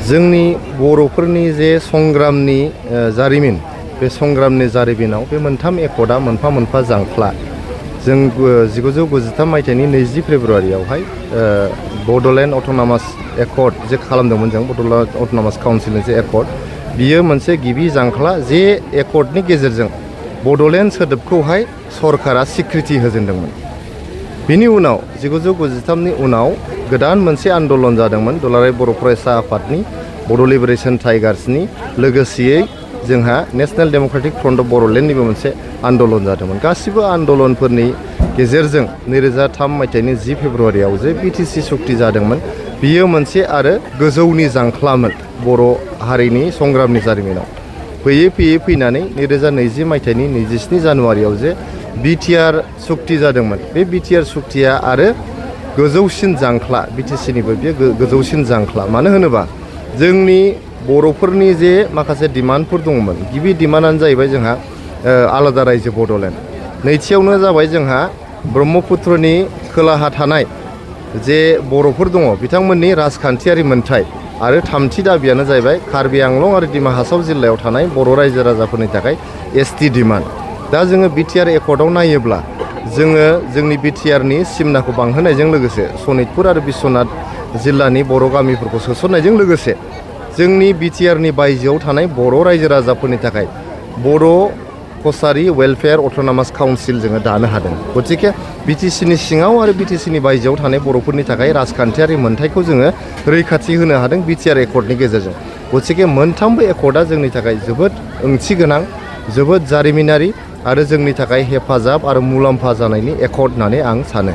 जोंनि बर'फोरनि जे संग्रामनि जारिमिन बे संग्रामनि जारिमिनाव बे मोनथाम एकर्डआ मोनफा मोनफा जांख्ला जों 1993 मायथाइनि 20 फेब्रुआरियावहाय बड'लेण्ड अट'नमास एकर्ड जे खालामदोंमोन जों बड'लेण्ड अट'नमास काउन्सिलनि जे एकर्ड बियो मोनसे गिबि जांख्ला जे एकर्डनि गेजेरजों बड'लेण्ड सोदोबखौहाय सरकारा स्वीकृति होजेनदोंमोन। बिनि उनाव 1993 नि उनाव गोदान मोनसे आन्दलन जादोंमोन दुलाराय बर' फरायसा आफादनि बड' लिबारेशन टाइगार्सनि लोगोसेयै जोंहा नेशनेल डेम'क्रेटिक फ्रन्ट अफ बड'लेण्डनिबो मोनसे आन्दलन जादोंमोन। गासिबो आन्दलनफोरनि गेजेरजों 2003 मायथाइनि 10 फेब्रुआरियाव जे बिटिसि सुक्ति जादोंमोन बियो मोनसे आरो गोजौनि जांख्लामोन बर' हारिनि संग्रामनि जारिमिनाव। फैयै फैयै फैनानै 2020 मायथाइनि 27 जानुवारियाव जे बिटिआर सुक्ति जादोंमोन बे बिटिआर सुक्तिया आरो गोजौसिन जांख्ला बिटिसिनिबो बे गोजौसिन जांख्ला। मानो होनोबा जोंनि बर'फोरनि जे माखासे डिमान्डफोर दंमोन गिबि डिमान्डआनो जाहैबाय जोंहा आलादा रायजो बड'लेण्ड, नैथियावनो जाबाय जोंहा ब्रह्मपुत्रनि खोलाहा थानाय जे बर'फोर दङ बिथांमोननि राजखान्थियारि मोनथाय आरो थामथि दाबियानो जाहैबाय कार्बि आंलं आरो डिमा हासाव जिल्लायाव थानाय बर' रायजो राजाफोरनि थाखाय एसटि डिमान्ड। दा जोङो बिटिआर एकर्डआव नायोब्ला जोङो जोंनि बिटिआरनि सिमनाखौ बांहोनायजों लोगोसे सनितपुर आरो बिश्वनाथ जिल्लानि बर' गामिफोरखौ सोसननायजों लोगोसे जोंनि बिटिआरनि बायजोआव थानाय बर' रायजो राजाफोरनि थाखाय बर' कसारि वेलफेयार अट'नमास काउन्सिल जोङो दानो हादों। गतिके बिटिसिनि सिङाव आरो बिटिसिनि बायजोआव थानाय बर'फोरनि थाखाय राजखान्थियारि मोनथायखौ जोङो रैखाथि होनो हादों बिटिआर एकर्डनि गेजेरजों। गतिके मोनथामबो एकर्डआ जोंनि थाखाय जोबोद ओंथि गोनां, जोबोद जारिमिनारि आरो जोंनि थाखाय हेफाजाब आरो मुलाम्फा जानायनि एकर्ड होननानै आं सानो।